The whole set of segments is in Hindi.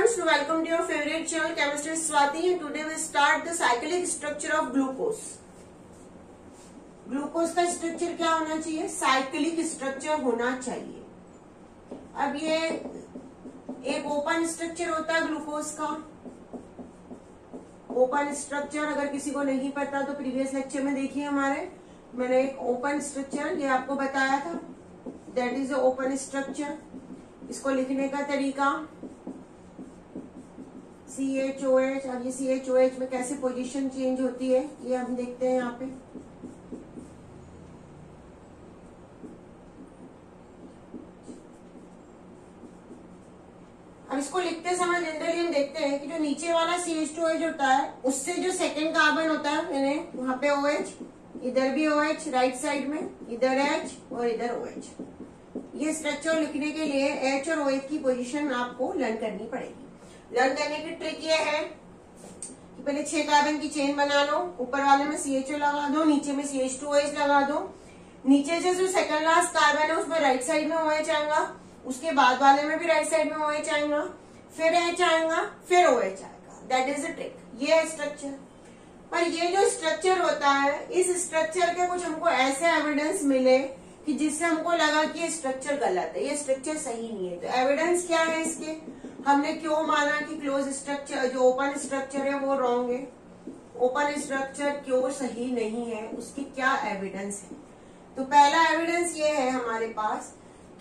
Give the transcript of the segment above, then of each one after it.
students, welcome to your favorite channel Chemistry Swati, and today we start the cyclic structure of glucose. Glucose का स्ट्रक्चर क्या होना चाहिए? साइक्लिक स्ट्रक्चर होना चाहिए। अब ये एक ओपन स्ट्रक्चर होता है ग्लूकोज का। ओपन स्ट्रक्चर अगर किसी को नहीं पता तो प्रीवियस लेक्चर में देखिए हमारे, मैंने एक ओपन स्ट्रक्चर ये आपको बताया था, दैट इज ओपन स्ट्रक्चर। इसको लिखने का तरीका CHOH। अब ये CHOH में कैसे पोजीशन चेंज होती है ये हम देखते हैं यहाँ पे। अब इसको लिखते समय जनरली हम देखते हैं कि जो नीचे वाला CH2H होता है उससे जो सेकेंड कार्बन होता है, मैंने वहां पे OH, इधर भी OH राइट साइड में, इधर H और इधर OH। ये स्ट्रक्चर लिखने के लिए H और OH की पोजीशन आपको लर्न करनी पड़ेगी। लर्न करने की ट्रिक ये है कि पहले 6 कार्बन की चेन बना लो, ऊपर वाले में CHO लगा दो, नीचे में CH2OH लगा दो। नीचे से जो सेकंड लास्ट कार्बन है उसमें राइट साइड में OH आएगा, उसके बाद वाले में भी राइट साइड में OH आएगा, फिर H आएगा, फिर OH आएगा। That is the trick. ये है स्ट्रक्चर। पर ये जो स्ट्रक्चर होता है, इस स्ट्रक्चर के कुछ हमको ऐसे एविडेंस मिले कि जिससे हमको लगा कि ये स्ट्रक्चर गलत है, ये स्ट्रक्चर सही नहीं है। तो एविडेंस क्या है इसके? हमने क्यों माना कि क्लोज स्ट्रक्चर जो ओपन स्ट्रक्चर है वो रॉन्ग है, ओपन स्ट्रक्चर क्यों सही नहीं है, उसकी क्या एविडेंस है? तो पहला एविडेंस ये है हमारे पास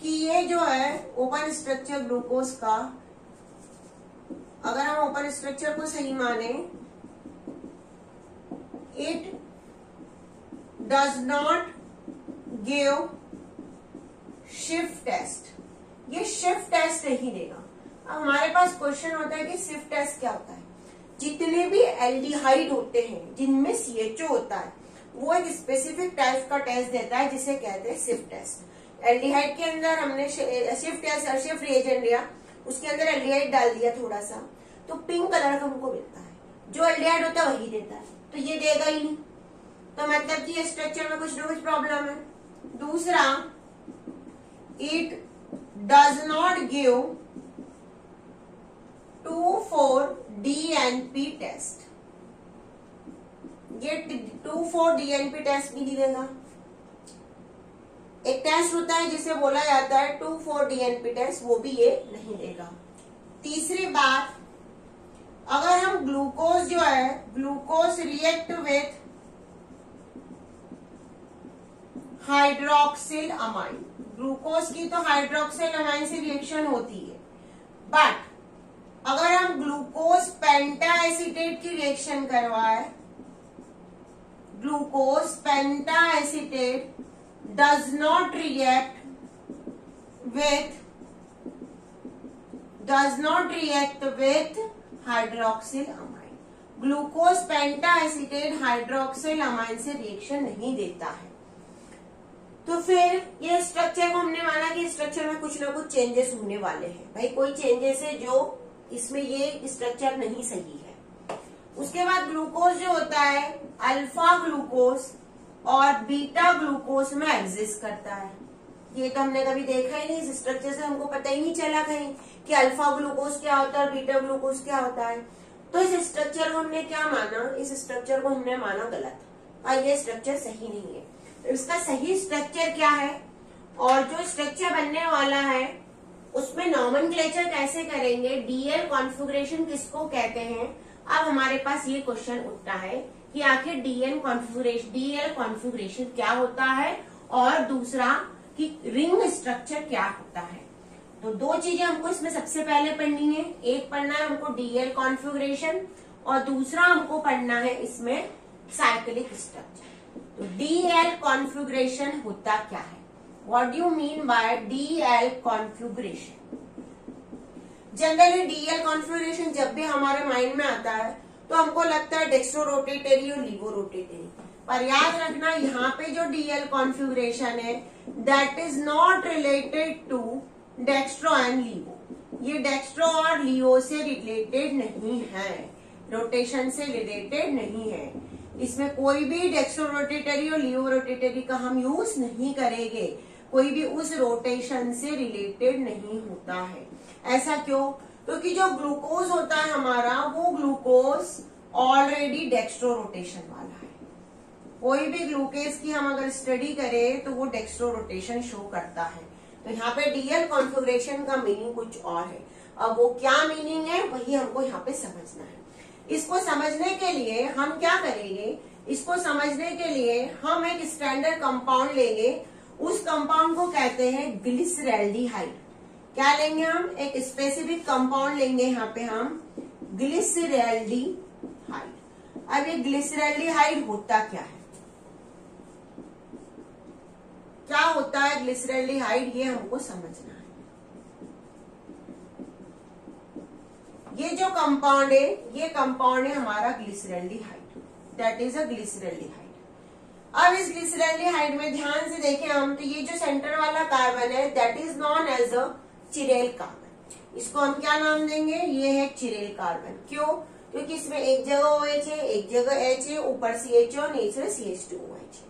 कि ये जो है ओपन स्ट्रक्चर ग्लूकोज का, अगर हम ओपन स्ट्रक्चर को सही माने, इट डज नॉट गिव शिफ्ट टेस्ट। ये शिफ्ट टेस्ट नहीं देगा। अब हमारे पास क्वेश्चन होता है कि शिफ्ट टेस्ट क्या होता है? जितने भी एल्डिहाइड होते हैं जिनमें CHO होता है वो एक स्पेसिफिक टाइप का टेस्ट देता है जिसे कहते हैं शिफ्ट टेस्ट। एल्डिहाइड के अंदर हमने शिफ्ट टेस्ट और शिफ्ट रिएजेंट लिया, उसके अंदर एल्डिहाइड डाल दिया थोड़ा सा, तो पिंक कलर का हमको मिलता है। जो एल्डिहाइड होता है वही देता है, तो ये देगा ही नहीं। तो मतलब कि ये स्ट्रक्चर में कुछ ना कुछ प्रॉब्लम है। दूसरा, it does not give 2,4-DNP test. ये 2,4-DNP टेस्ट भी नहीं देगा। एक टेस्ट होता है जिसे बोला जाता है 2,4-DNP टेस्ट, वो भी ये नहीं देगा। तीसरी बात, अगर हम ग्लूकोज जो है, glucose react with hydroxyl amine, glucose की तो हाइड्रोक्सिल अमाइन से रिएक्शन होती है, बट अगर हम ग्लूकोज पेंटाएसीटेट की रिएक्शन करवाए, glucose pentaacetate does not react with hydroxyl amine. Glucose pentaacetate hydroxyl amine से रिएक्शन नहीं देता है। तो फिर ये स्ट्रक्चर को हमने माना कि स्ट्रक्चर में कुछ ना कुछ चेंजेस होने वाले हैं। भाई कोई चेंजेस है जो इसमें ये स्ट्रक्चर नहीं सही है। उसके बाद ग्लूकोज जो होता है अल्फा ग्लूकोज और बीटा ग्लूकोज में एग्जिस्ट करता है। ये तो हमने कभी देखा ही नहीं, इस स्ट्रक्चर से हमको पता ही नहीं चला कहीं कि अल्फा ग्लूकोज क्या होता है और बीटा ग्लूकोज क्या होता है। तो इस स्ट्रक्चर को हमने क्या माना? इस स्ट्रक्चर को हमने माना गलत, और ये स्ट्रक्चर सही नहीं है। तो इसका सही स्ट्रक्चर क्या है और जो स्ट्रक्चर बनने वाला है उसमें नॉमेनक्लेचर कैसे करेंगे, DL कॉन्फ़िगरेशन किसको कहते हैं? अब हमारे पास ये क्वेश्चन उठता है कि आखिर DL कॉन्फ़िगरेशन क्या होता है, और दूसरा कि रिंग स्ट्रक्चर क्या होता है। तो दो चीजें हमको इसमें सबसे पहले पढ़नी है। एक पढ़ना है हमको DL कॉन्फ़िगरेशन और दूसरा हमको पढ़ना है इसमें साइक्लिक स्ट्रक्चर। तो DL कॉन्फ़िगरेशन होता क्या है? What do you mean by DL configuration? Generally DL configuration जब भी हमारे माइंड में आता है तो हमको लगता है डेक्स्ट्रो रोटेटरी और लीवो रोटेटरी, पर याद रखना यहाँ पे जो DL कॉन्फ़िगरेशन है that is not related to dextro and laevo. ये डेक्स्ट्रो और लीवो से रिलेटेड नहीं है, रोटेशन से रिलेटेड नहीं है। इसमें कोई भी डेक्स्ट्रो रोटेटरी और लीवो रोटेटरी का हम यूज नहीं करेंगे, कोई भी उस रोटेशन से रिलेटेड नहीं होता है। ऐसा क्यों? क्योंकि जो ग्लूकोज होता है हमारा, वो ग्लूकोज ऑलरेडी डेक्स्ट्रो रोटेशन वाला है। कोई भी ग्लूकोज की हम अगर स्टडी करें तो वो डेक्स्ट्रो रोटेशन शो करता है। तो यहाँ पे डीएल कॉन्फ़िगरेशन का मीनिंग कुछ और है। अब वो क्या मीनिंग है वही हमको यहाँ पे समझना है। इसको समझने के लिए हम क्या करेंगे, इसको समझने के लिए हम एक स्टैंडर्ड कंपाउंड लेंगे। उस कंपाउंड को कहते हैं ग्लिसरैल्डिहाइड। क्या लेंगे हम, एक स्पेसिफिक कंपाउंड लेंगे यहाँ पे हम, ग्लिसरैल्डिहाइड। अब ये ग्लिसरैल्डिहाइड होता क्या है, क्या होता है ग्लिसरैल्डिहाइड, ये हमको समझना है। ये जो कंपाउंड है, ये कंपाउंड है हमारा ग्लिसरैल्डिहाइड, दैट इज अ ग्लिसरैल्डिहाइड। अब इस ग्लिसरैल्डिहाइड में ध्यान से देखें हम, तो ये जो सेंटर वाला कार्बन है that is non as a chiral carbon. इसको हम क्या नाम देंगे, ये है चिरेल कार्बन। क्यों, क्योंकि इसमें एक जगह OH है, एक जगह H है, ऊपर CH और नीचे CH2OH।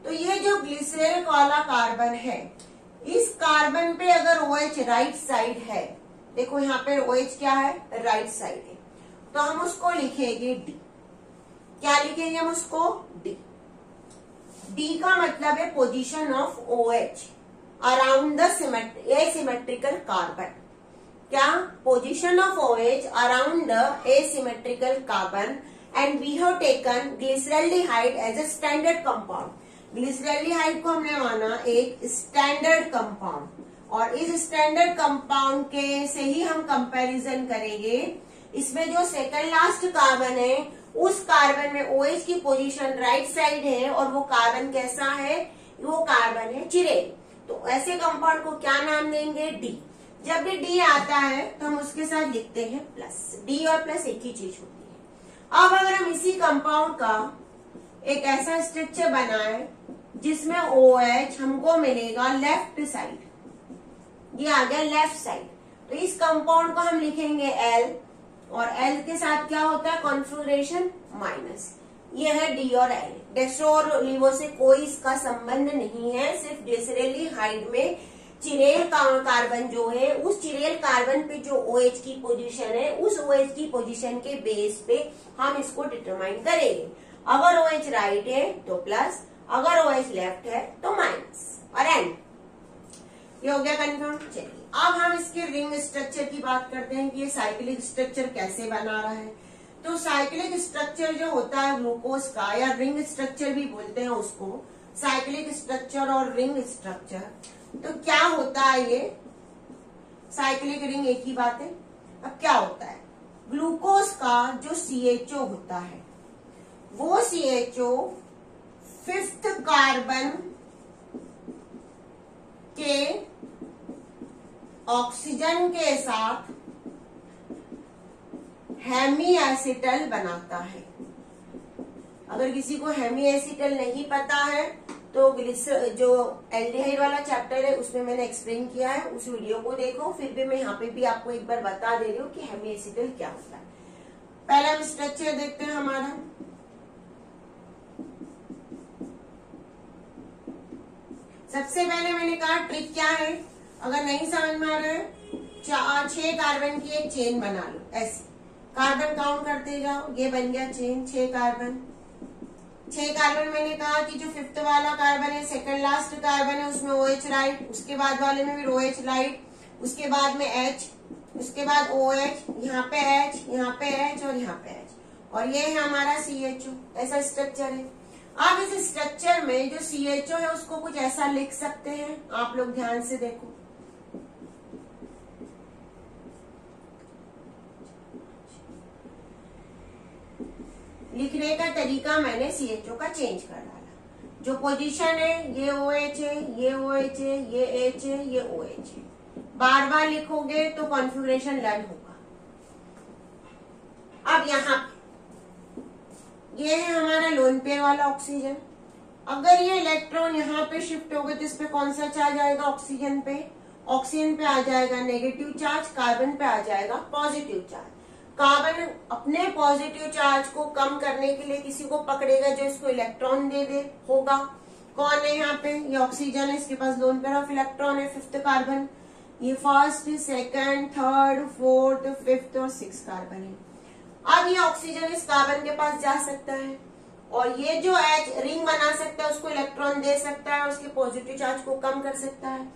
तो ये जो ग्लिसरैल वाला कार्बन है, इस कार्बन पे अगर OH राइट साइड है, देखो यहाँ पे OH क्या है, राइट साइड है, तो हम उसको लिखेंगे D। क्या लिखेंगे हम उसको, D। D का मतलब है position of OH around the asymmetrical carbon. क्या, position of OH around the asymmetrical carbon, and we have taken glyceraldehyde as a standard compound. Glyceraldehyde को हमने माना एक स्टैंडर्ड कंपाउंड, और इस स्टैंडर्ड कंपाउंड के से ही हम कंपैरिजन करेंगे। इसमें जो सेकंड लास्ट कार्बन है, उस कार्बन में OH की पोजीशन राइट साइड है, और वो कार्बन कैसा है, वो कार्बन है चिरेल। तो ऐसे कंपाउंड को क्या नाम देंगे, D। जब भी D आता है तो हम उसके साथ लिखते हैं प्लस। D और प्लस एक ही चीज होती है। अब अगर हम इसी कंपाउंड का एक ऐसा स्ट्रक्चर बनाए जिसमें OH हमको मिलेगा लेफ्ट साइड, ये आ गया लेफ्ट साइड, तो इस कंपाउंड को हम लिखेंगे L, और L के साथ क्या होता है, कॉन्फिगरेशन माइनस। ये है D और L। डेक्स्ट्रो और लिवो से कोई इसका संबंध नहीं है, सिर्फ ग्लिसरैल्डिहाइड में चिरेल कार्बन जो है, उस चिरेल कार्बन पे जो OH की पोजीशन है, उस OH की पोजीशन के बेस पे हम इसको डिटरमाइन करेंगे। अगर OH राइट है तो प्लस, अगर OH लेफ्ट है तो माइनस, और एंड। ये हो गया कंफर्म। चलिए अब हम इसके रिंग स्ट्रक्चर की बात करते हैं कि ये साइक्लिक स्ट्रक्चर कैसे बना रहा है। तो साइक्लिक स्ट्रक्चर जो होता है ग्लूकोज का, या रिंग स्ट्रक्चर भी बोलते हैं उसको, साइक्लिक स्ट्रक्चर और रिंग स्ट्रक्चर, तो क्या होता है ये साइक्लिक रिंग, एक ही बात है। अब क्या होता है, ग्लूकोज का जो CHO होता है, वो CHO 5th कार्बन के ऑक्सीजन के साथ हेमीएसिटल बनाता है। अगर किसी को हेमीएसिटल नहीं पता है तो जो एल्डिहाइड वाला चैप्टर है उसमें मैंने एक्सप्लेन किया है, उस वीडियो को देखो। फिर भी मैं यहाँ पे भी आपको एक बार बता दे रही हूँ कि हेमीएसिटल क्या होता है। पहले हम स्ट्रक्चर देखते हैं हमारा। सबसे पहले मैंने कहा ट्रिक क्या है, अगर नहीं समझ में आ रहा है 6 कार्बन की एक चेन बना लो। ऐसे कार्बन काउंट करते जाओ, ये बन गया चेन 6 कार्बन। 6 कार्बन मैंने कहा कि जो 5th वाला कार्बन है, सेकंड लास्ट कार्बन है, उसमें OH राइट, उसके बाद वाले में भी OH राइट, उसके बाद में H, उसके बाद OH, यहाँ पे H, यहाँ पे H और यहाँ पे H, और ये है हमारा CHO। ऐसा स्ट्रक्चर है। अब इस स्ट्रक्चर में जो CHO है उसको कुछ ऐसा लिख सकते हैं, आप लोग ध्यान से देखो। लिखने का तरीका मैंने CHO का चेंज कर डाला। जो पोजीशन है, ये OH है, ये OH है, ये H है, ये OH है। बार बार लिखोगे तो कॉन्फ़िगरेशन लर्न होगा। अब यहाँ ये है हमारा लोन पेयर वाला ऑक्सीजन। अगर ये इलेक्ट्रॉन यहाँ पे शिफ्ट होगा तो इस पे कौन सा चार्ज आएगा, ऑक्सीजन पे। ऑक्सीजन पे आ जाएगा नेगेटिव चार्ज, कार्बन पे आ जाएगा पॉजिटिव चार्ज। कार्बन अपने पॉजिटिव चार्ज को कम करने के लिए किसी को पकड़ेगा जो इसको इलेक्ट्रॉन दे दे, होगा। कौन है यहाँ पे, ये ऑक्सीजन है, इसके पास लोन पेयर ऑफ इलेक्ट्रॉन है 5th कार्बन। ये first, second, third, fourth, fifth और सिक्स कार्बन है। अब ये ऑक्सीजन इस कार्बन के पास जा सकता है और ये जो H रिंग बना सकता है, उसको इलेक्ट्रॉन दे सकता है, उसके पॉजिटिव चार्ज को कम कर सकता है।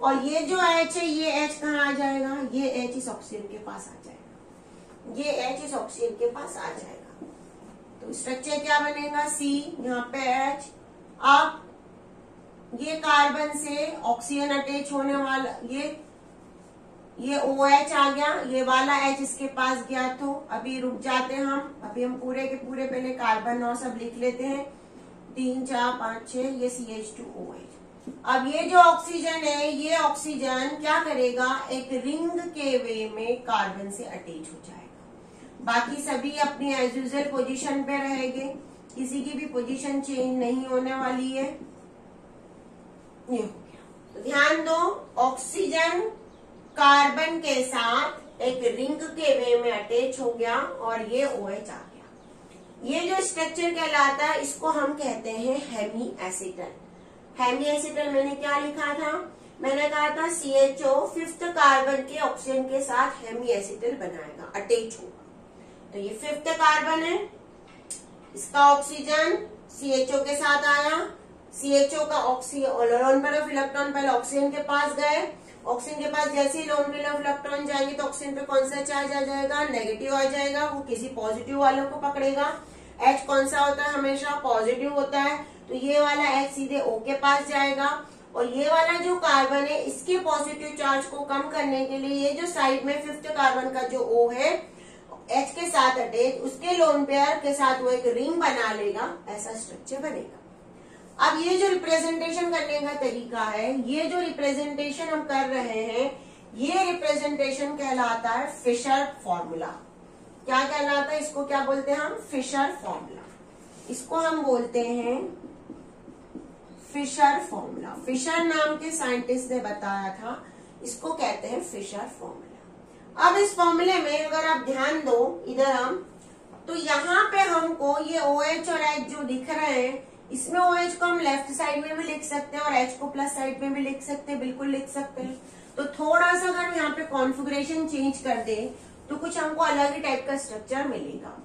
और ये जो H है, ये H कहाँ आ जाएगा, ये H इस ऑक्सीजन के पास आ जाएगा, ये H इस ऑक्सीजन के पास आ जाएगा। तो स्ट्रक्चर क्या बनेगा, C, यहाँ पे H। अब ये कार्बन से ऑक्सीजन अटैच होने वाला, ये OH आ गया, ये वाला H इसके पास गया। तो अभी रुक जाते हैं हम, अभी हम पूरे के पूरे पहले कार्बन और सब लिख लेते हैं, 3 4 5 6, ये CH2OH। अब ये जो ऑक्सीजन है, ये ऑक्सीजन क्या करेगा, एक रिंग के वे में कार्बन से अटैच हो जाएगा। बाकी सभी अपनी एज यूजुअल पोजीशन पे रहेंगे, किसी की भी पोजीशन चेंज नहीं होने वाली है। ये हो गया। तो ध्यान दो, ऑक्सीजन कार्बन के साथ एक रिंग के वे में अटैच हो गया और ये OH आ गया। ये जो स्ट्रक्चर कहलाता है, इसको हम कहते हैं हेमी एसिटल। हेमी एसिटल मैंने क्या लिखा था, मैंने कहा था CHO फिफ्थ कार्बन के ऑक्सीजन के साथ हेमी एसिटल बनाएगा, अटैच होगा। तो ये फिफ्थ कार्बन है, इसका ऑक्सीजन CHO के साथ आया, CHO का oxygen lone pair of electron पहले ऑक्सीजन के पास गए, ऑक्सीजन के पास जैसे ही लोन पेयर ऑफ इलेक्ट्रॉन जाएंगे तो ऑक्सीजन पे कौन सा चार्ज आ जाएगा, नेगेटिव आ जाएगा, वो किसी पॉजिटिव वालों को पकड़ेगा। H कौन सा होता है, हमेशा पॉजिटिव होता है, तो ये वाला H सीधे O के पास जाएगा। और ये वाला जो कार्बन है, इसके पॉजिटिव चार्ज को कम करने के लिए ये जो साइड में फिफ्थ कार्बन का जो O है, H के साथ अटैच, उसके लोन पेयर के साथ वो एक रिंग बना लेगा, ऐसा स्ट्रक्चर बनेगा। अब ये जो रिप्रेजेंटेशन करने का तरीका है, ये जो रिप्रेजेंटेशन हम कर रहे हैं, ये रिप्रेजेंटेशन कहलाता है फिशर फॉर्मूला। क्या कहलाता है, इसको क्या बोलते हैं हम, फिशर फॉर्मूला। इसको हम बोलते हैं फिशर फॉर्मूला। फिशर नाम के साइंटिस्ट ने बताया था, इसको कहते हैं फिशर फॉर्मूला। अब इस फॉर्मूले में अगर आप ध्यान दो, इधर हम, तो यहाँ पे हमको ये OH और H जो दिख रहे हैं, इसमें OH को हम लेफ्ट साइड में भी लिख सकते हैं और H को प्लस साइड में भी लिख सकते हैं, बिल्कुल लिख सकते हैं। तो थोड़ा सा अगर यहाँ पे कॉन्फ़िगरेशन चेंज कर दे तो कुछ हमको अलग ही टाइप का स्ट्रक्चर मिलेगा।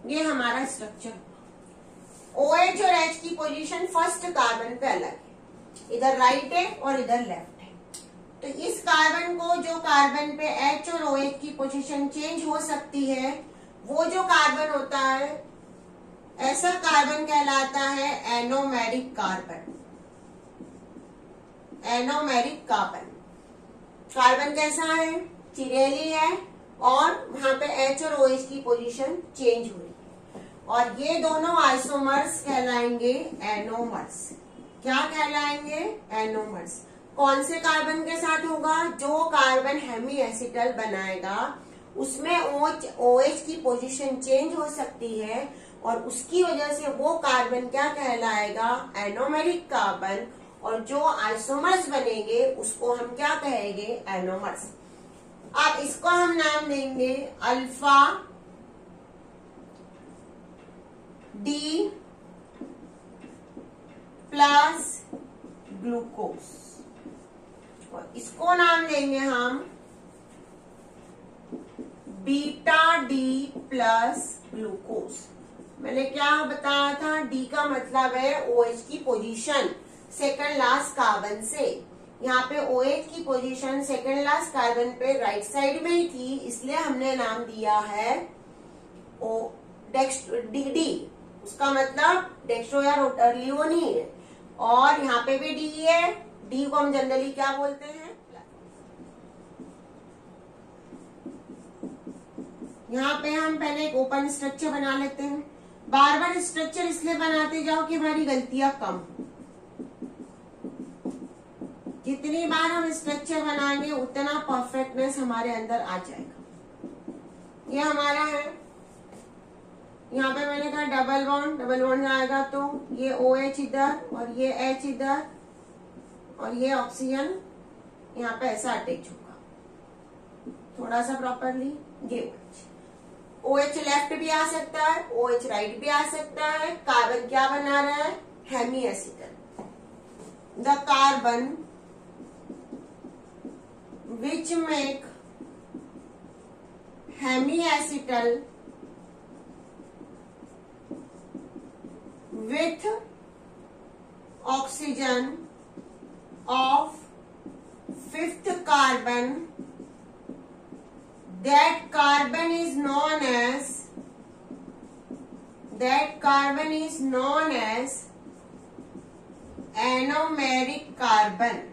ये हमारा स्ट्रक्चर, OH और H की पोजीशन फर्स्ट कार्बन पे अलग है, इधर राइट है और इधर लेफ्ट है। तो इस कार्बन को, जो कार्बन पे H और OH की पोजीशन चेंज हो सकती है, वो जो कार्बन होता है, ऐसा कार्बन कहलाता है anomeric carbon. Anomeric carbon, carbon कैसा है, चिरेली है और वहां पे H और OH की पोजीशन चेंज हुई, और ये दोनों आइसोमर्स कहलाएंगे एनोमर्स। क्या कहलाएंगे, एनोमर्स। कौन से कार्बन के साथ होगा, जो कार्बन हेमी एसिटल बनाएगा, उसमें OH की पोजीशन चेंज हो सकती है और उसकी वजह से वो कार्बन क्या कहलाएगा, एनोमेरिक कार्बन। और जो आइसोमर्स बनेंगे उसको हम क्या कहेंगे, एनोमर्स। अब इसको हम नाम देंगे अल्फा D प्लस ग्लूकोज, और इसको नाम देंगे हम बीटा D प्लस ग्लूकोज। मैंने क्या बताया था, D का मतलब है OH की पोजीशन सेकंड लास्ट कार्बन से। यहाँ पे OH की पोजीशन सेकंड लास्ट कार्बन पे राइट साइड में ही थी, इसलिए हमने नाम दिया है DD। उसका मतलब डेक्स्ट्रो या रोटरलियो नहीं है, और यहाँ पे भी D है। D को हम जनरली क्या बोलते हैं, यहाँ पे हम पहले एक ओपन स्ट्रक्चर बना लेते हैं। बार बार स्ट्रक्चर इसलिए बनाते जाओ कि हमारी गलतियां कम हो। जितनी बार हम स्ट्रक्चर बनाएंगे उतना परफेक्टनेस हमारे अंदर आ जाएगा। ये हमारा है, यहाँ पे मैंने कहा डबल बॉन्ड आएगा, तो ये OH इधर और ये H इधर और ये ऑक्सीजन यहाँ पे ऐसा अटैच होगा, थोड़ा सा प्रॉपरली, ये OH लेफ्ट भी आ सकता है, OH राइट भी आ सकता है। कार्बन क्या बना रहा है? Hemiacetal. The carbon which make hemiacetal with oxygen of 5th carbon, that carbon is known as anomeric carbon,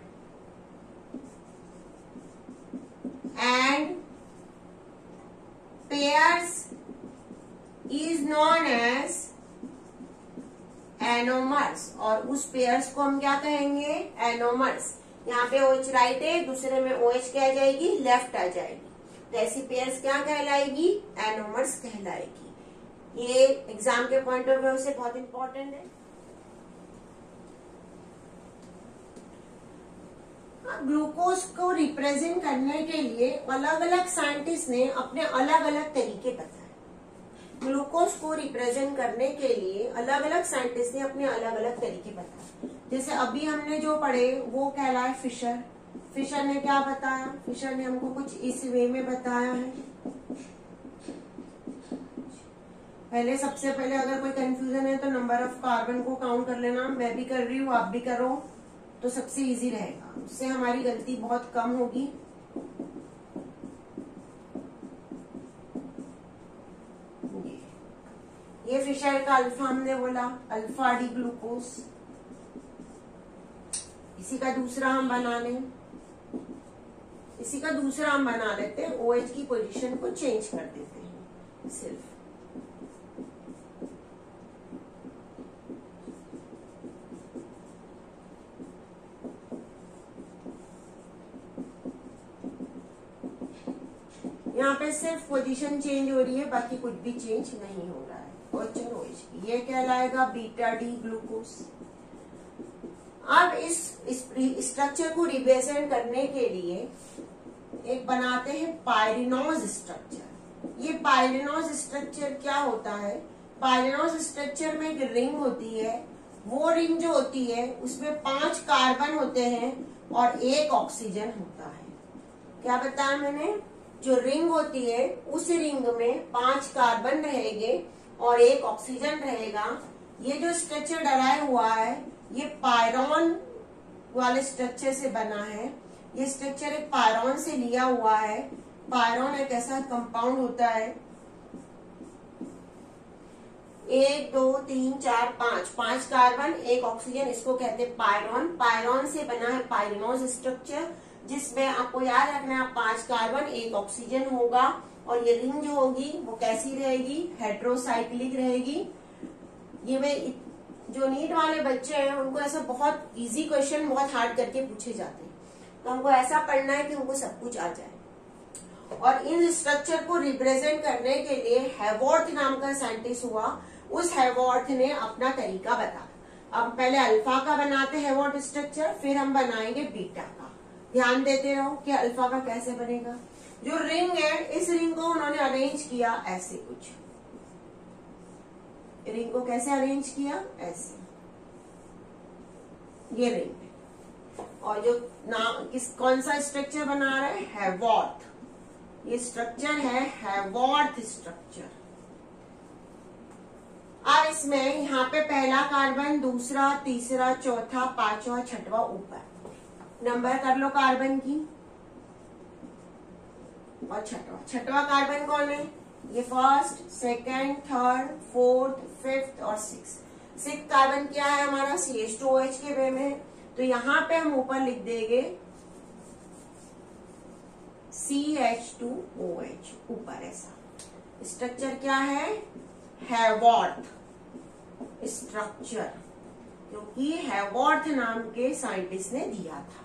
and pairs is known as anomers. और उस पेयर्स को हम क्या कहेंगे? एनोमर्स। यहाँ पे OH राइट है, दूसरे में OH क्या आ जाएगी? लेफ्ट आ जाएगी, तो ऐसी पेयर्स क्या कहलाएगी? एनोमर्स कहलाएगी। ये एग्जाम के पॉइंट ऑफ व्यू से बहुत इंपॉर्टेंट है। ग्लूकोज को रिप्रेजेंट करने के लिए अलग अलग साइंटिस्ट ने अपने अलग अलग तरीके बताए। ग्लूकोज को रिप्रेजेंट करने के लिए अलग अलग साइंटिस्ट ने अपने अलग अलग तरीके बताए। जैसे अभी हमने जो पढ़े वो कहलाए फिशर। फिशर ने क्या बताया? फिशर ने हमको कुछ इस वे में बताया है। पहले सबसे पहले अगर कोई कंफ्यूजन है तो नंबर ऑफ कार्बन को काउंट कर लेना। मैं भी कर रही हूँ, आप भी करो, तो सबसे इजी रहेगा, उससे हमारी गलती बहुत कम होगी। ये फिशर का अल्फा हमने बोला, अल्फा डी ग्लूकोज। इसी का दूसरा हम बना लेते हैं, OH की पोजीशन को चेंज कर देते हैं सिर्फ। यहाँ पे सिर्फ पोजीशन चेंज हो रही है, बाकी कुछ भी चेंज नहीं हो रहा है। OH ये कहलाएगा बीटा डी ग्लूकोज। अब इस स्ट्रक्चर को रिप्रेजेंट करने के लिए एक बनाते हैं पायरिनोज स्ट्रक्चर। ये पायरिनोज स्ट्रक्चर क्या होता है? पायरिनोज स्ट्रक्चर में एक रिंग होती है, वो रिंग जो होती है उसमें 5 कार्बन होते हैं और 1 ऑक्सीजन होता है। क्या बताया मैंने? जो रिंग होती है उस रिंग में 5 कार्बन रहेंगे और 1 ऑक्सीजन रहेगा। ये जो स्ट्रक्चर डराया हुआ है ये पायरॉन वाले स्ट्रक्चर से बना है। ये स्ट्रक्चर एक पायरॉन से लिया हुआ है। पायरॉन एक ऐसा कंपाउंड होता है, 1 2 3 4 5 कार्बन 1 ऑक्सीजन, इसको कहते हैं पायरॉन। पायरॉन से बना है पायरिनोज स्ट्रक्चर, जिसमें आपको याद रखना है 5 कार्बन 1 ऑक्सीजन होगा। और ये रिंग जो होगी वो कैसी रहेगी? हेट्रोसाइक्लिक रहेगी। ये वे जो नीट वाले बच्चे हैं उनको ऐसा बहुत इजी क्वेश्चन बहुत हार्ड करके पूछे जाते हैं, तो हमको ऐसा पढ़ना है कि उनको सब कुछ आ जाए। और इन स्ट्रक्चर को रिप्रेजेंट करने के लिए हैवॉर्थ नाम का साइंटिस्ट हुआ। उस हैवॉर्थ ने अपना तरीका बताया। अब पहले अल्फा का बनाते हैं हैवॉर्थ स्ट्रक्चर, फिर हम बनाएंगे बीटा का। ध्यान देते रहो कि अल्फा का कैसे बनेगा। जो रिंग है, इस रिंग को उन्होंने अरेंज किया ऐसे कुछ। रिंग को कैसे अरेंज किया? ऐसे। ये रिंग है और जो कौन सा स्ट्रक्चर बना रहा है? हैवॉर्थ। ये स्ट्रक्चर है हैवॉर्थ स्ट्रक्चर। अब इसमें यहाँ पे पहला कार्बन, दूसरा, तीसरा, चौथा, 5वां, 6वां ऊपर नंबर कर लो कार्बन की। और 6वां कार्बन कौन है? ये first, second, third, fourth, fifth और सिक्स कार्बन क्या है हमारा? CH2OH के वे में। तो यहाँ पे हम ऊपर लिख देंगे CH2OH ऊपर। ऐसा स्ट्रक्चर क्या है? हैवॉर्थ स्ट्रक्चर, क्योंकि हैवॉर्थ नाम के साइंटिस्ट ने दिया था।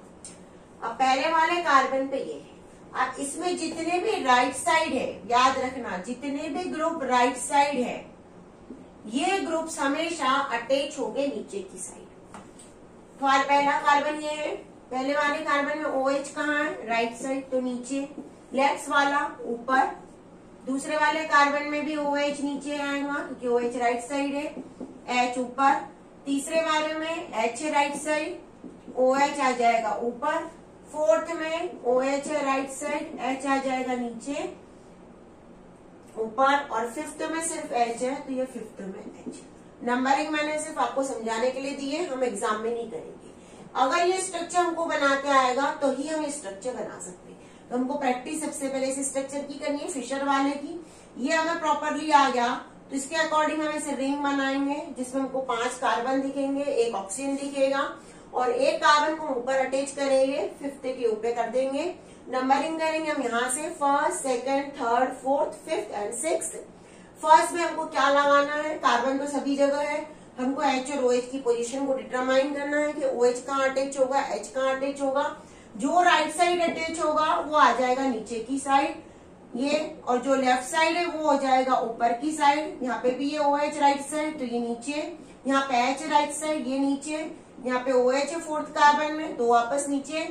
अब पहले वाले कार्बन पे ये है। अब इसमें जितने भी राइट साइड है, याद रखना, जितने भी ग्रुप राइट साइड है, ये ग्रुप्स हमेशा अटैच होंगे नीचे की साइड। तो पहला कार्बन ये है, पहले वाले कार्बन में OH कहाँ है, राइट साइड, तो नीचे, लेफ्ट वाला ऊपर, दूसरे वाले कार्बन में भी OH नीचे आएगा क्योंकि OH राइट साइड है, H ऊपर, तीसरे वाले में H है राइट साइड, OH आ जाएगा ऊपर, फोर्थ में OH है राइट साइड, H आ जाएगा नीचे ऊपर, और फिफ्थ में सिर्फ H है तो ये फिफ्थ में H। नंबरिंग मैंने सिर्फ आपको समझाने के लिए दी है, हम एग्जाम में नहीं करेंगे। अगर ये स्ट्रक्चर हमको बनाते आएगा तो ही हम स्ट्रक्चर बना सकते हैं। तो हमको प्रैक्टिस सबसे पहले इस स्ट्रक्चर की करनी है, फिशर वाले की। ये अगर प्रॉपरली आ गया तो इसके अकॉर्डिंग हम इसे रिंग बनाएंगे जिसमें हमको 5 कार्बन दिखेंगे, एक ऑक्सीजन दिखेगा और एक कार्बन को ऊपर अटैच करेंगे, फिफ्थ के ऊपर कर देंगे। नंबरिंग करेंगे हम यहाँ से first, second, third, fourth, fifth and sixth. First में हमको क्या लगाना है, कार्बन तो सभी जगह है, हमको H और OH की पोजीशन को डिटरमाइन करना है कि OH कहाँ अटैच होगा, H कहाँ अटैच होगा। जो राइट साइड अटैच होगा वो आ जाएगा नीचे की साइड ये, और जो लेफ्ट साइड है वो हो जाएगा ऊपर की साइड। यहाँ पे भी ये OH राइट साइड तो ये नीचे, यहाँ पे H राइट साइड ये नीचे, यहाँ पे OH है फोर्थ कार्बन में तो वापस नीचे,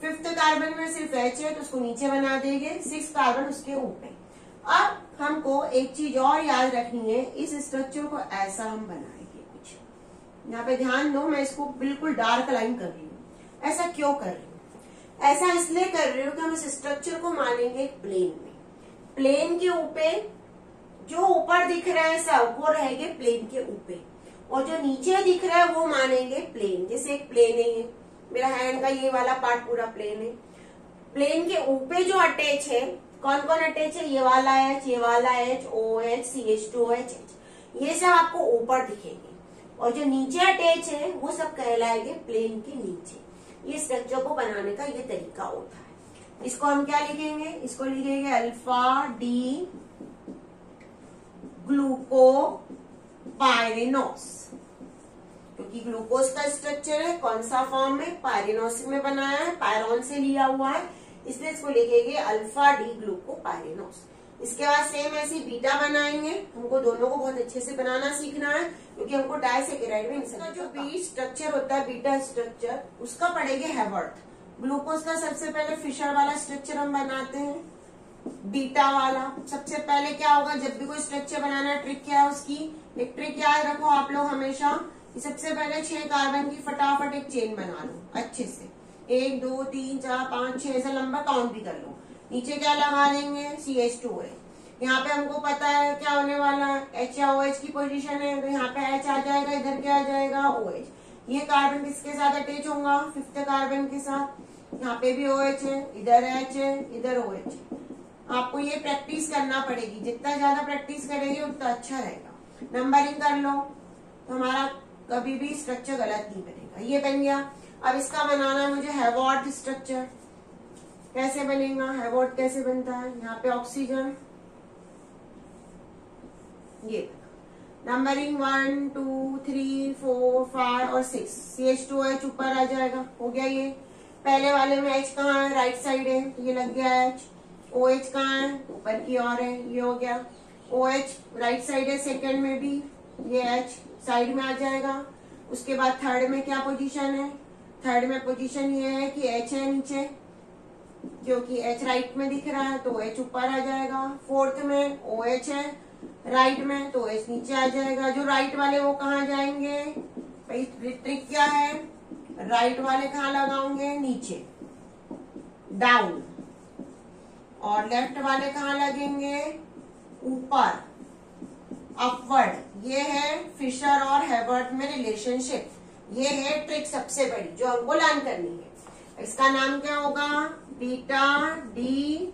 फिफ्थ कार्बन में सिर्फ H है तो उसको नीचे बना देंगे, सिक्स कार्बन उसके ऊपर। अब हमको एक चीज और याद रखनी है, इस स्ट्रक्चर को ऐसा हम बनाएंगे कुछ। यहाँ पे ध्यान दो, मैं इसको बिल्कुल डार्क लाइन कर रही हूँ। ऐसा क्यों कर रही हूँ, ऐसा इसलिए कर रही हूँ कि हम इस स्ट्रक्चर को मानेंगे एक प्लेन में। प्लेन के ऊपर जो ऊपर दिख रहा है सब वो रहेंगे प्लेन के ऊपर, और जो नीचे दिख रहा है वो मानेंगे प्लेन। जैसे एक प्लेन है ये, मेरा हैंड का ये वाला पार्ट पूरा प्लेन है। प्लेन के ऊपर जो अटैच है, कौन कौन अटैच है, ये वाला H, ये वाला H, OH, CH2OH, ये सब आपको ऊपर दिखेंगे, और जो नीचे अटैच है वो सब कहलाएंगे प्लेन के नीचे। ये स्ट्रक्चर को बनाने का ये तरीका होता है। इसको हम क्या लिखेंगे, इसको लिखेंगे अल्फा डी ग्लूकोपाइरिनोस, क्योंकि ग्लूकोज का स्ट्रक्चर है कौन सा फॉर्म में, पायरिनोस में बनाया है, पायरॉन से लिया हुआ है, इसलिए इसको लिखेंगे अल्फा डी ग्लूकोपाइरिनोस। इसके बाद सेम ऐसी बीटा बनाएंगे, हमको दोनों को बहुत अच्छे से बनाना सीखना है क्योंकि हमको डाइसैकेराइड में इसका जो बी स्ट्रक्चर होता है, बीटा स्ट्रक्चर, उसका पढ़ेंगे हैवर्थ। ग्लूकोज का सबसे पहले फिशर वाला स्ट्रक्चर हम बनाते हैं, बीटा वाला। सबसे पहले क्या होगा, जब भी कोई स्ट्रक्चर बनाना, ट्रिक क्या है उसकी, एक ट्रिक याद रखो आप लोग हमेशा, सबसे पहले 6 कार्बन की फटाफट एक चेन बना लो अच्छे से, 1 2 3 4 5 6 ऐसा लंबा काउंट भी कर लो। नीचे क्या लगा देंगे, CH2 यहाँ पे हमको पता है क्या होने वाला है, H या OH की पोजीशन है तो यहाँ पे H आ जाएगा, इधर क्या आ जाएगा OH। ये कार्बन किसके साथ अटैच होगा, फिफ्थ कार्बन के साथ। यहाँ पे भी OH है, इधर H है, इधर OH है। आपको ये प्रैक्टिस करना पड़ेगी, जितना ज्यादा प्रैक्टिस करेंगे उतना अच्छा रहेगा। नंबरिंग कर लो तो हमारा कभी भी स्ट्रक्चर गलत नहीं बनेगा। ये बन गया। अब इसका बनाना मुझे हैवॉर्थ स्ट्रक्चर, कैसे बनेगा, हैवॉर्थ कैसे बनता है, यहाँ पे ऑक्सीजन, ये नंबरिंग 1 2 3 4 5 और 6, CH2OH ऊपर आ जाएगा, हो गया ये। पहले वाले में H कहाँ है, राइट साइड है तो ये लग गया H। OH कहाँ है, ऊपर की ओर है, ये हो गया। OH राइट साइड है, सेकंड में भी ये H साइड में आ जाएगा। उसके बाद थर्ड में क्या पोजीशन है, थर्ड में पोजीशन ये है कि H है नीचे, क्योंकि H राइट में दिख रहा है तो H ऊपर आ जाएगा। फोर्थ में OH है राइट में तो OH नीचे आ जाएगा। जो राइट वाले वो कहाँ जाएंगे, भाई ट्रिक क्या है, राइट वाले कहाँ लगाओगे, नीचे डाउन, और लेफ्ट वाले कहाँ लगेंगे, ऊपर अपवर्ड। ये है फिशर और हैवर्थ में रिलेशनशिप, ये है ट्रिक सबसे बड़ी जो हमको लर्न करनी है। इसका नाम क्या होगा, बीटा डी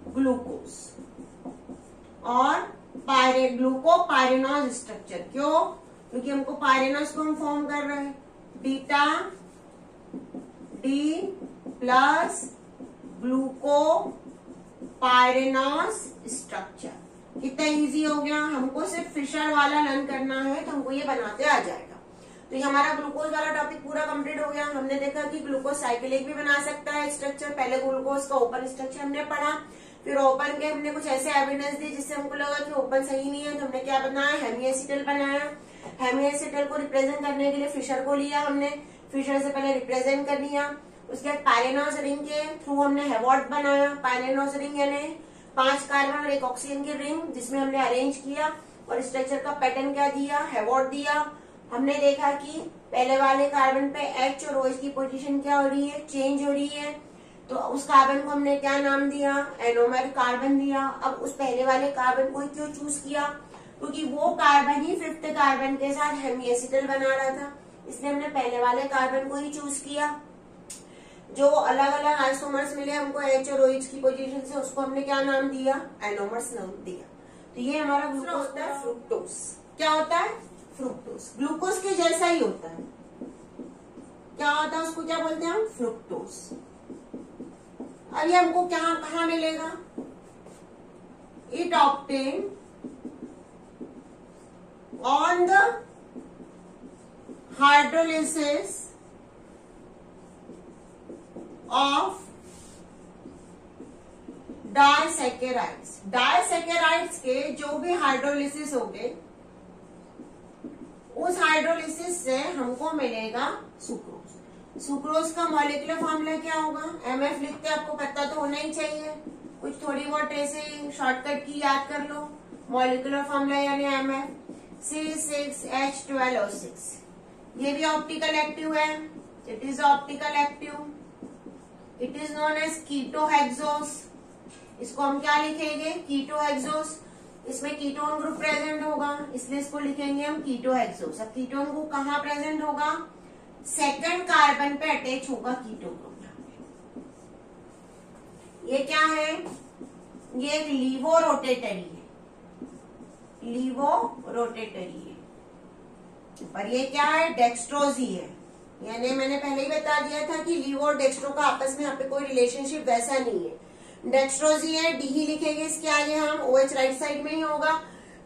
ग्लूकोज और ग्लूकोपाइरिनोस स्ट्रक्चर। क्यों, क्योंकि हमको पाइरिनोस को हम फॉर्म कर रहे हैं, बीटा डी प्लस ग्लूकोपाइरिनोस स्ट्रक्चर। कितना इजी हो गया, हमको सिर्फ फिशर वाला लर्न करना है तो हमको ये बनाते आ जाएगा। तो ये हमारा ग्लूकोज वाला टॉपिक पूरा कंप्लीट हो गया। हमने देखा कि ग्लूकोज साइक्लिक भी बना सकता है स्ट्रक्चर। पहले ग्लूकोज का ओपन स्ट्रक्चर हमने पढ़ा, फिर ओपन के हमने कुछ ऐसे एविडेंस दी जिससे हमको लगा कि ओपन सही नहीं है तो हमने क्या बनाया, हेमीएसिटल बनाया। हेमीएसिटल को रिप्रेजेंट करने के लिए फिशर को लिया हमने, फिशर से पहले रिप्रेजेंट कर लिया। उसके बाद पायरेनॉस रिंग के थ्रू हमने हैवॉर्ट बनाया। पायरेनॉस रिंग यानी 5 कार्बन और 1 ऑक्सीजन की रिंग जिसमें हमने अरेंज किया और स्ट्रक्चर का पैटर्न क्या दिया, हैवॉर्ट दिया। हमने देखा कि पहले वाले कार्बन पे H और OH की पोजीशन क्या हो रही है, चेंज हो रही है। तो उस कार्बन को हमने क्या नाम दिया, एनोमर कार्बन दिया। अब उस पहले वाले कार्बन को क्यों चूज किया, क्योंकि वो कार्बन ही 5th कार्बन के साथ हेमीएसिटल बना रहा था, इसलिए हमने पहले वाले कार्बन को ही चूज किया। जो अलग अलग आइसोमर्स मिले हमको H और OH की पोजीशन से, उसको हमने क्या नाम दिया, एनोमर्स नाम दिया। तो ये हमारा ग्लूकोज होता है फ्रुक्टोज। क्या होता है, फ्रुक्टोज। ग्लूकोज के जैसा ही होता है। क्या होता है, उसको क्या बोलते हैं हम, फ्रुक्टोज। अब ये हमको कहाँ मिलेगा, it obtain on the hydrolysis of disaccharides. Disaccharides के जो भी हाइड्रोलिसिस होंगे उस हाइड्रोलिसिस से हमको मिलेगा सुक्रोज। सुक्रोज का मॉलिक्यूलर फॉर्मूला क्या होगा, MF लिखते आपको पता तो होना ही चाहिए। कुछ थोड़ी बहुत ऐसे शॉर्टकट की याद कर लो। मॉलिक्यूलर फॉर्मूला यानी MF C6H12O6। ये भी ऑप्टिकल एक्टिव है, it is optical active. It is known as ketohexose. इसको हम क्या लिखेंगे, कीटोहेक्सोस। इसमें कीटोन ग्रुप प्रेजेंट होगा, इसलिए इसको लिखेंगे हम कीटोहेक्सोस। अब कीटोन ग्रुप कहाँ प्रेजेंट होगा, 2nd कार्बन पे अटैच होगा कीटोन ग्रुप। ये क्या है, ये एक लीवो रोटेटरी है, लीवो रोटेटरी है। पर ये क्या है, डेक्स्ट्रोजी है। यानी मैंने पहले ही बता दिया था कि लीवो और डेक्स्ट्रो का आपस में यहाँ पे कोई रिलेशनशिप वैसा नहीं है। डेक्स्ट्रोजी है, डी ही लिखेंगे इसके आगे हम, OH राइट साइड में ही होगा।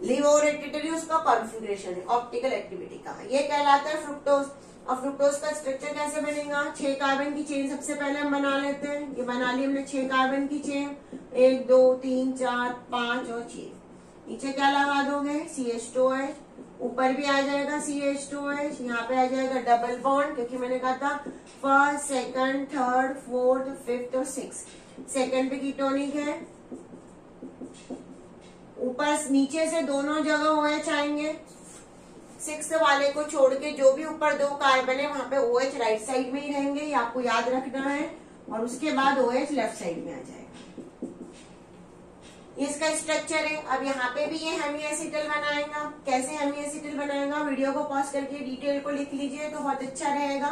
लीवो रोटेटरी उसका कॉन्फ़िगरेशन है, ऑप्टिकल एक्टिविटी का। ये कहलाता है फ्रुक्टोज। और फ्रुक्टोज का स्ट्रक्चर कैसे बनेगा, 6 कार्बन की चेन सबसे पहले हम बना लेते हैं। ये बना ली हमने 6 कार्बन की चेन, 1 2 3 4 5 और 6। नीचे क्या लगा दोगे, CH2OH। ऊपर भी आ जाएगा CH2OH। यहाँ पे आ जाएगा डबल बॉन्ड, क्योंकि मैंने कहा था 1st, 2nd, 3rd, 4th, 5th और 6th। 2nd पे कीटोनिक है। ऊपर नीचे से दोनों जगह OH आएंगे। 6th वाले को छोड़ के जो भी ऊपर 2 कार्बन है वहां पे OH राइट साइड में ही रहेंगे, ये आपको याद रखना है। और उसके बाद OH लेफ्ट साइड में आ जाएगा। ये इसका स्ट्रक्चर है। अब यहाँ पे भी ये हेमीएसिटल बनाएगा। कैसे हेमीएसिटल बनाएगा, वीडियो को पॉज करके डिटेल को लिख लीजिए तो बहुत अच्छा रहेगा।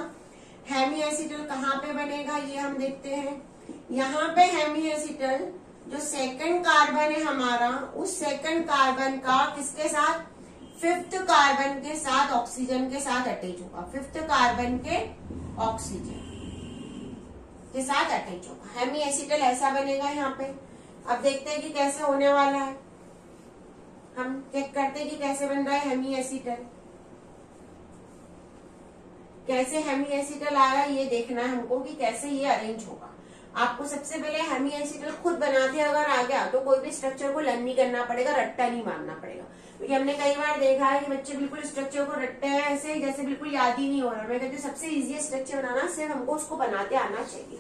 हेमीएसिटल कहाँ पे बनेगा ये हम देखते हैं। यहाँ पे हेमीएसिटल जो 2nd कार्बन है हमारा, उस 2nd कार्बन का किसके साथ, 5th कार्बन के साथ, ऑक्सीजन के साथ अटैच होगा। 5th कार्बन के ऑक्सीजन के साथ अटैच होगा। हेमीएसिटल ऐसा बनेगा यहाँ पे। अब देखते हैं कि कैसे होने वाला है। हम चेक करते हैं कि कैसे बन रहा है हेमीएसिटल। कैसे हेमीएसिटल आया ये देखना है हमको कि कैसे ये अरेंज होगा। आपको सबसे पहले हेमीएसिटल खुद बनाते अगर आ गया तो कोई भी स्ट्रक्चर को लर्न नहीं करना पड़ेगा, रट्टा नहीं मारना पड़ेगा। क्योंकि हमने कई बार देखा है कि बच्चे बिल्कुल स्ट्रक्चर को रटते हैं ऐसे जैसे बिल्कुल याद ही नहीं हो रहा। मैं कहती हूँ सबसे इजीएस्ट स्ट्रक्चर बनाना, सिर्फ हमको उसको बनाते आना चाहिए।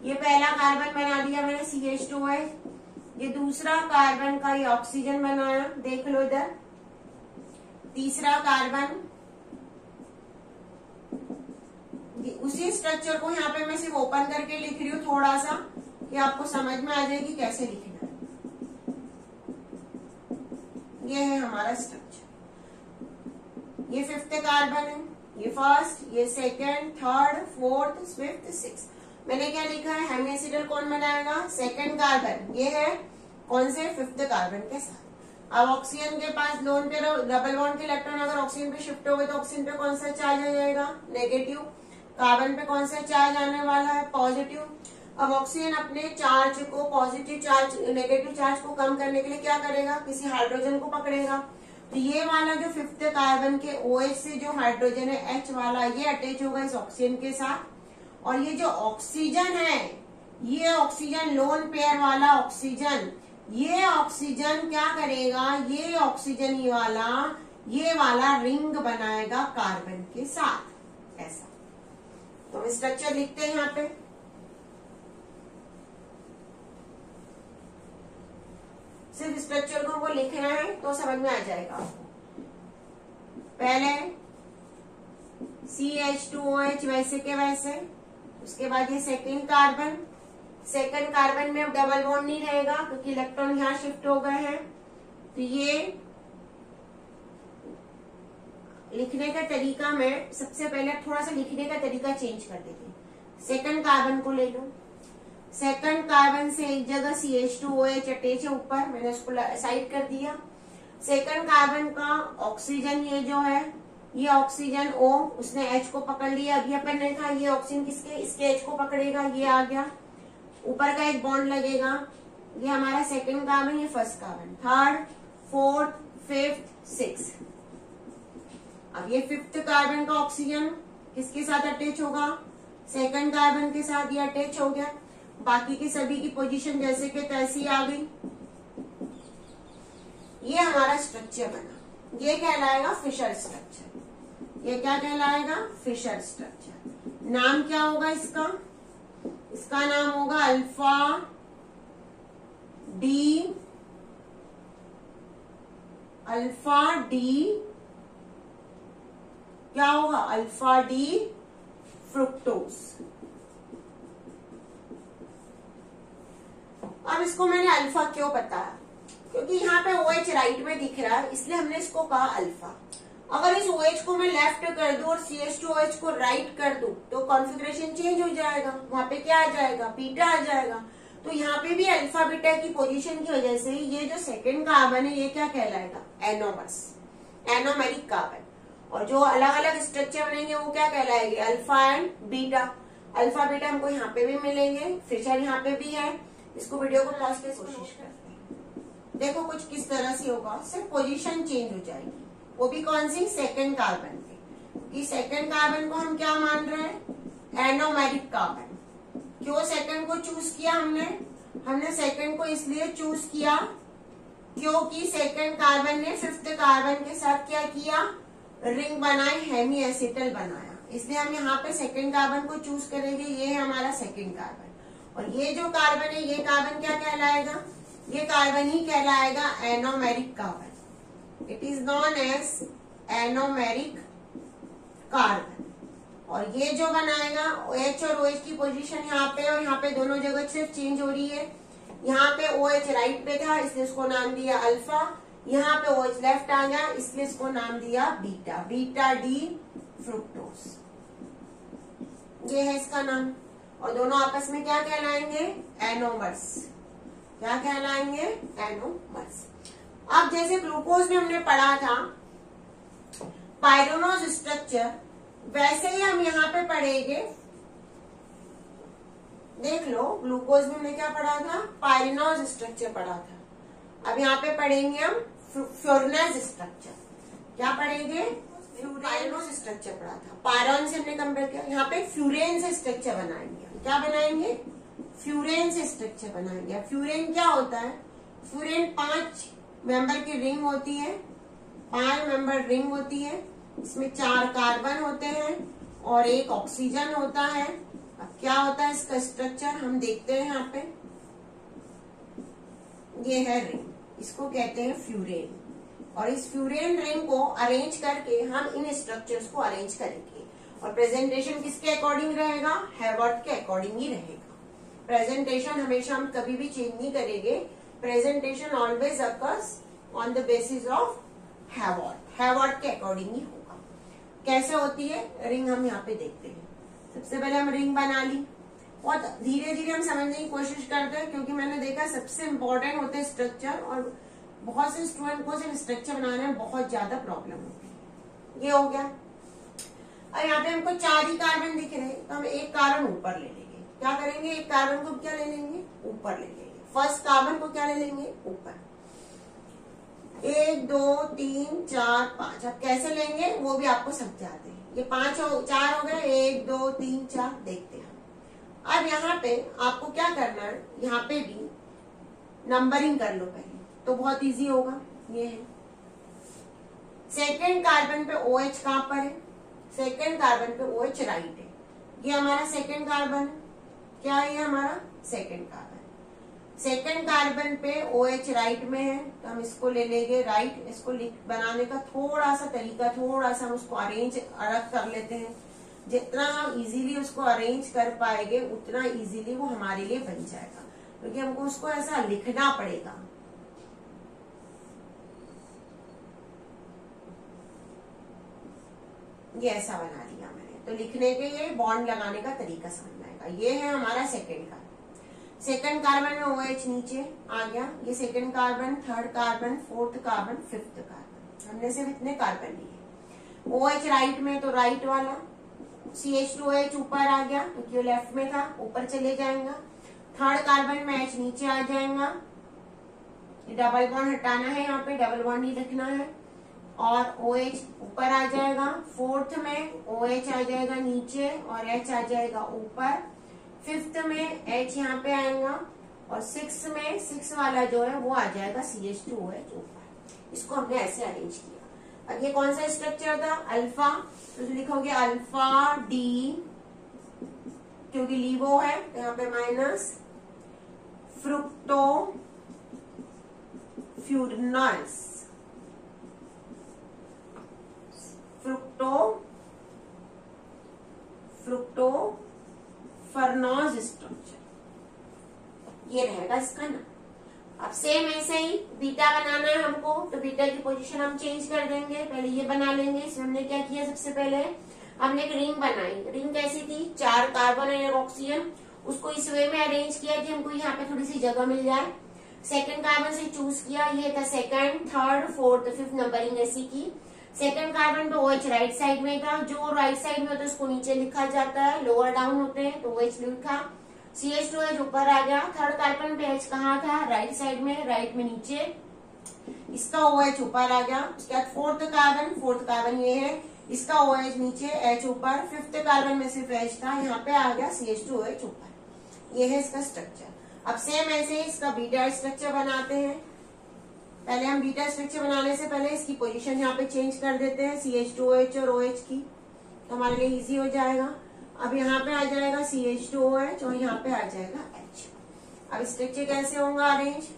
ये पहला कार्बन बना दिया मैंने CH2OH। ये दूसरा कार्बन का ये ऑक्सीजन बनाया, देख लो इधर। तीसरा कार्बन, उसी स्ट्रक्चर को यहाँ पे मैं सिर्फ ओपन करके लिख रही हूँ थोड़ा सा, कि आपको समझ में आ जाएगी कैसे लिखना है। ये है हमारा स्ट्रक्चर। ये 5th कार्बन है, ये 1st, ये 2nd, 3rd, 4th, 5th, 6th। मैंने क्या लिखा है, हेमीएसिटल कौन बनाएगा, 2nd कार्बन। ये है कौन से, 5th कार्बन के साथ। अब ऑक्सीजन के पास लोन पे डबल बॉन्ड के इलेक्ट्रॉन अगर ऑक्सीजन पे शिफ्ट हो गए तो ऑक्सीजन पे कौन सा चार्ज आ जाएगा, नेगेटिव। कार्बन पे कौन सा चार्ज आने वाला है, पॉजिटिव। अब ऑक्सीजन अपने चार्ज को, पॉजिटिव चार्ज नेगेटिव चार्ज को कम करने के लिए क्या करेगा, किसी हाइड्रोजन को पकड़ेगा। तो ये वाला जो 5th कार्बन के OH से जो हाइड्रोजन है H वाला, ये अटैच होगा इस ऑक्सीजन के साथ। और ये जो ऑक्सीजन है, ये ऑक्सीजन लोन पेयर वाला ऑक्सीजन, ये ऑक्सीजन क्या करेगा, ये ऑक्सीजन ये वाला रिंग बनाएगा कार्बन के साथ, ऐसा। तो हम स्ट्रक्चर लिखते हैं यहाँ पे। सिर्फ स्ट्रक्चर को हमको लिखना है तो समझ में आ जाएगा आपको। पहले CH2OH वैसे के वैसे, उसके बाद ये सेकेंड कार्बन। सेकेंड कार्बन में अब डबल बॉन्ड नहीं रहेगा क्योंकि इलेक्ट्रॉन यहाँ शिफ्ट हो गए हैं। तो ये लिखने का तरीका में सबसे पहले थोड़ा सा लिखने का तरीका चेंज कर देंगे। सेकंड कार्बन को ले लो, सेकंड कार्बन से एक जगह CH2OH अटैच है ऊपर, मैंने उसको साइड कर दिया। सेकंड कार्बन का ऑक्सीजन ये जो है, ये ऑक्सीजन O, उसने H को पकड़ लिया। अभी अपन ने कहा ये ऑक्सीजन किसके, इसके H को पकड़ेगा, ये आ गया। ऊपर का एक बॉन्ड लगेगा, ये हमारा सेकंड कार्बन, ये first carbon. Third, fourth, fifth, six. अब ये फिफ्थ कार्बन का ऑक्सीजन किसके साथ अटैच होगा, सेकंड कार्बन के साथ, ये अटैच हो गया। बाकी के सभी की पोजीशन जैसे के तैसी आ गई। ये हमारा स्ट्रक्चर बना, ये कहलाएगा फिशर स्ट्रक्चर। ये क्या कहलाएगा, फिशर स्ट्रक्चर। नाम क्या होगा इसका, इसका नाम होगा अल्फा डी, क्या होगा, अल्फा डी फ्रुक्टोज। अब इसको मैंने अल्फा क्यों बताया, क्योंकि यहाँ पे OH राइट में दिख रहा है, इसलिए हमने इसको कहा अल्फा। अगर इस OH को मैं लेफ्ट कर दूं और CH2OH को राइट कर दूं तो कॉन्फ़िगरेशन चेंज हो जाएगा, वहां पे क्या आ जाएगा, बीटा आ जाएगा। तो यहाँ पे भी अल्फा बीटा की पोजीशन की वजह से ये जो सेकंड कार्बन है ये क्या कहलाएगा, एनोमर्स, एनोमेरिक कार्बन। और जो अलग अलग स्ट्रक्चर बनेंगे वो क्या कहलाएंगे, alpha and beta. Alpha beta हमको यहाँ पे भी मिलेंगे, फिशर यहाँ पे भी है। इसको वीडियो को पॉज करके कोशिश करते हैं। देखो कुछ किस तरह से होगा, सिर्फ पोजीशन चेंज हो जाएगी, वो भी कौन सी, सेकंड कार्बन की। सेकंड कार्बन को हम क्या मान रहे हैं, एनोमेरिक कार्बन। क्यों सेकंड को चूज किया हमने सेकंड को इसलिए चूज किया क्योंकि सेकंड कार्बन ने फिफ्थ कार्बन के साथ क्या किया, रिंग बनाई, हेमी एसिटल बनाया, इसलिए हम यहाँ पे सेकंड कार्बन को चूज करेंगे। ये है हमारा सेकंड कार्बन। और ये जो कार्बन है, ये कार्बन क्या कहलाएगा, ये कार्बन ही कहलाएगा anomeric carbon. It is non as anomeric carbon. और ये जो बनाएगा, OH और OH की पोजीशन यहाँ पे और यहाँ पे दोनों जगह सिर्फ चेंज हो रही है। यहाँ पे OH राइट पे था इसलिए उसको नाम दिया अल्फा, यहाँ पे OH लेफ्ट आ गया इसलिए इसको नाम दिया बीटा, बीटा डी फ्रुक्टोज, ये है इसका नाम। और दोनों आपस में क्या कहलाएंगे, एनोमर्स। क्या कहलाएंगे, एनोमर्स। अब जैसे ग्लूकोज में हमने पढ़ा था पायरोनोज स्ट्रक्चर, वैसे ही हम यहाँ पे पढ़ेंगे। देख लो ग्लूकोज में हमने क्या पढ़ा था, पायरोनोज स्ट्रक्चर पढ़ा था। अब यहाँ पे पढ़ेंगे हम फ्लोरनेज स्ट्रक्चर। क्या पढ़ेंगे, पायरोनोज स्ट्रक्चर पढ़ा था, पायरोन से हमने कंपेयर किया। यहाँ पे फ्यूरेन से स्ट्रक्चर बनाएंगे। क्या बनाएंगे, फ्यूरेन से स्ट्रक्चर बनाएंगे। फ्यूरेन क्या होता है, फ्यूरेन 5 मेंबर की रिंग होती है, 5 मेंबर रिंग होती है। इसमें 4 कार्बन होते हैं और 1 ऑक्सीजन होता है। अब क्या होता है इसका स्ट्रक्चर हम देखते हैं यहाँ पे, ये है रिंग, इसको कहते हैं फ्यूरेन। और इस फ्यूरेन रिंग को अरेंज करके हम इन स्ट्रक्चर्स को अरेंज करेंगे। और प्रेजेंटेशन किसके अकॉर्डिंग रहेगा, हैवर्थ के अकॉर्डिंग ही रहेगा। प्रेजेंटेशन हमेशा हम कभी भी चेंज नहीं करेंगे। Presentation always occurs on the basis of Haworth, Haworth के अकॉर्डिंग ही होगा। कैसे होती है रिंग हम यहाँ पे देखते हैं। सबसे पहले हम रिंग बना ली और धीरे धीरे हम समझने की कोशिश करते हैं, क्योंकि मैंने देखा सबसे इम्पोर्टेंट होते हैं स्ट्रक्चर, और बहुत से स्टूडेंट को सिर्फ स्ट्रक्चर बनाने में बहुत ज्यादा प्रॉब्लम होती है। ये हो गया। और यहाँ पे हमको 4 ही कार्बन दिख रहे हैं तो हम 1 कार्बन ऊपर ले लेंगे। क्या करेंगे, 1 कार्बन को क्या ले लेंगे, ऊपर ले लेंगे। फर्स्ट कार्बन को क्या ले लेंगे, ऊपर। 1 2 3 4 5। अब कैसे लेंगे वो भी आपको समझाते हैं। ये 4 हो गए, 1 2 3 4 देखते हैं। अब यहाँ पे आपको क्या करना है, यहाँ पे भी नंबरिंग कर लो पहले तो बहुत इजी होगा। ये है सेकेंड कार्बन पे OH कहाँ पर है, सेकेंड कार्बन पे OH राइट है। ये हमारा सेकेंड कार्बन, क्या है ये हमारा सेकेंड कार्बन। सेकेंड कार्बन पे OH राइट में है तो हम इसको ले लेंगे राइट। इसको बनाने का थोड़ा सा तरीका, थोड़ा सा हम उसको अरेंज अलग कर लेते हैं। जितना हम इजीली उसको अरेंज कर पाएंगे उतना इजीली वो हमारे लिए बन जाएगा, क्योंकि हमको उसको ऐसा लिखना पड़ेगा। ये ऐसा बना दिया मैंने, तो लिखने के ये बॉन्ड लगाने का तरीका समझ में आएगा। ये है हमारा सेकेंड कार्बन। सेकेंड कार्बन में OH नीचे आ गया। ये second carbon, third carbon, fourth carbon, fifth carbon, हमने सिर्फ इतने कार्बन लिए। OH राइट में तो राइट वाला, CH2OH ऊपर आ गया क्योंकि वो लेफ्ट में था, ऊपर चले जाएगा। थर्ड कार्बन में H नीचे आ जाएगा। डबल बॉन्ड हटाना है, यहाँ पे डबल बॉन्ड ही रखना है, और OH ऊपर आ जाएगा। फोर्थ में OH आ जाएगा नीचे और H आ जाएगा ऊपर। फिफ्थ में H यहाँ पे आएगा, और सिक्स में सिक्स वाला जो है वो आ जाएगा CH2OH ऊपर। इसको हमने ऐसे अरेंज किया। अब ये कौन सा स्ट्रक्चर था? अल्फा, तो लिखोगे अल्फा डी, क्योंकि लीवो है तो यहाँ पे माइनस, फ्रुक्टो फ्यूरनस, फ्रुक्टो फर्नोज स्ट्रक्चर, ये रहेगा इसका नाम। अब सेम ऐसे ही बीटा बनाना है हमको, तो बीटा की पोजीशन हम चेंज कर देंगे। पहले ये बना लेंगे। इसमें हमने क्या किया, सबसे पहले हमने एक रिंग बनाई। रिंग कैसी थी? 4 कार्बन और 1 ऑक्सीजन। उसको इस वे में अरेंज किया कि हमको यहाँ पे थोड़ी सी जगह मिल जाए। सेकंड कार्बन से चूज किया, ये था second, third, fourth, fifth numbering ऐसी की। सेकंड कार्बन पे OH राइट साइड में था। जो राइट साइड में होता है उसको नीचे लिखा जाता है, लोअर डाउन होते हैं तो OH लिखा। CH2OH ऊपर आ गया। थर्ड कार्बन पे H कहाँ था? राइट साइड में, राइट में नीचे, इसका OH ऊपर आ गया। उसके बाद फोर्थ कार्बन ये है, इसका OH नीचे, H ऊपर। फिफ्थ कार्बन में सिर्फ H था, यहाँ पे आ गया CH2OH ऊपर। ये है इसका स्ट्रक्चर। अब सेम ऐसे ही इसका बीटा स्ट्रक्चर बनाते हैं। पहले हम बीटा स्ट्रक्चर बनाने से पहले इसकी पोजीशन यहाँ पे चेंज कर देते हैं, CH2OH और OH की, तो हमारे लिए इजी हो जाएगा। अब यहाँ पे आ जाएगा CH2OH और यहाँ पे आ जाएगा H। अब स्ट्रक्चर कैसे होगा अरेंज?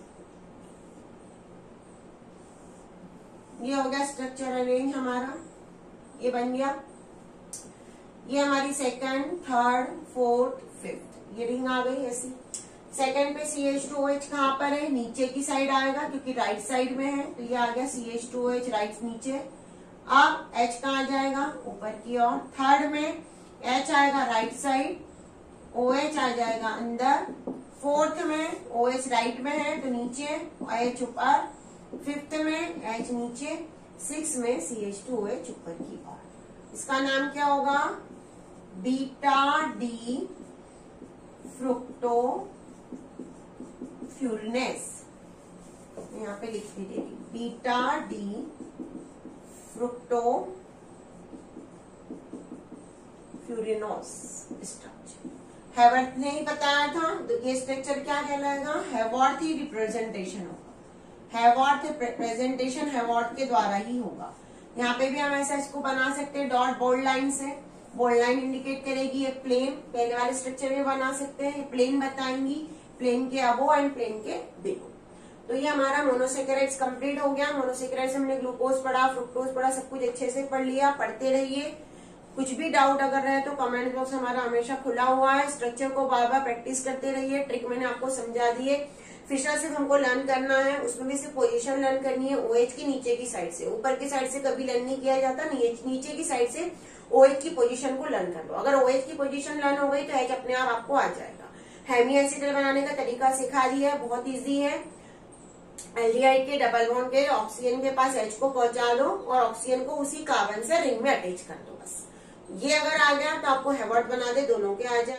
ये हो गया स्ट्रक्चर अरेंज हमारा, ये बन गया। ये हमारी सेकंड, थर्ड, फोर्थ, फिफ्थ, ये रिंग आ गई ऐसी। सेकंड पे CH2OH कहाँ पर है? नीचे की साइड आएगा क्योंकि राइट साइड में है, तो ये आ गया CH2OH राइट नीचे। अब H कहाँ आ जाएगा? ऊपर की ओर। थर्ड में H आएगा राइट साइड, OH आ जाएगा अंदर। फोर्थ में OH राइट में है तो नीचे, H ऊपर। फिफ्थ में H नीचे। सिक्स में CH2OH ऊपर की ओर। इसका नाम क्या होगा? Beta D fructofuranose. यहाँ पे लिख दीजिए beta D fructofuranose structure. Haworth ने ही बताया था, तो ये स्ट्रक्चर क्या कहलाएगा? हैवर्थ ही रिप्रेजेंटेशन होगा। हैवर्थ प्रेजेंटेशन हैवर्थ के द्वारा ही होगा। यहाँ पे भी हम ऐसा इसको बना सकते हैं डॉट बोल्ड लाइन से। बोल्ड लाइन इंडिकेट करेगी ये प्लेन। पहले वाले स्ट्रक्चर में बना सकते हैं, ये प्लेन बताएंगी, प्लेन के अबो एंड प्लेन के बिलो। तो ये हमारा मोनोसेकेराइड्स कंप्लीट हो गया। मोनोसेकेराइड्स हमने ग्लूकोज पढ़ा, फ्रुक्टोज पढ़ा, सब कुछ अच्छे से पढ़ लिया। पढ़ते रहिए। कुछ भी डाउट अगर रहे तो कमेंट बॉक्स हमारा हमेशा खुला हुआ है। स्ट्रक्चर को बार बार प्रैक्टिस करते रहिए। ट्रिक मैंने आपको समझा दी है। फिशर सिर्फ हमको लर्न करना है, उसमें भी सिर्फ पोजीशन लर्न करनी है OH की नीचे की साइड से। ऊपर की साइड से कभी लर्न नहीं किया जाता, नीचे की साइड से OH की पोजीशन को लर्न कर लो। अगर OH की पोजीशन लर्न हो गई तो H अपने आप आपको आ जाएगा। हेमीएसिडल बनाने का तरीका सिखा दिया है, बहुत इजी है। एल्डिहाइड के डबल बॉन्ड के ऑक्सीजन के पास H को पहुंचा दो और ऑक्सीजन को उसी कार्बन से रिंग में अटैच कर दो, बस। ये अगर आ गया तो आपको हैवर्थ बना दे, दोनों के आ जाए।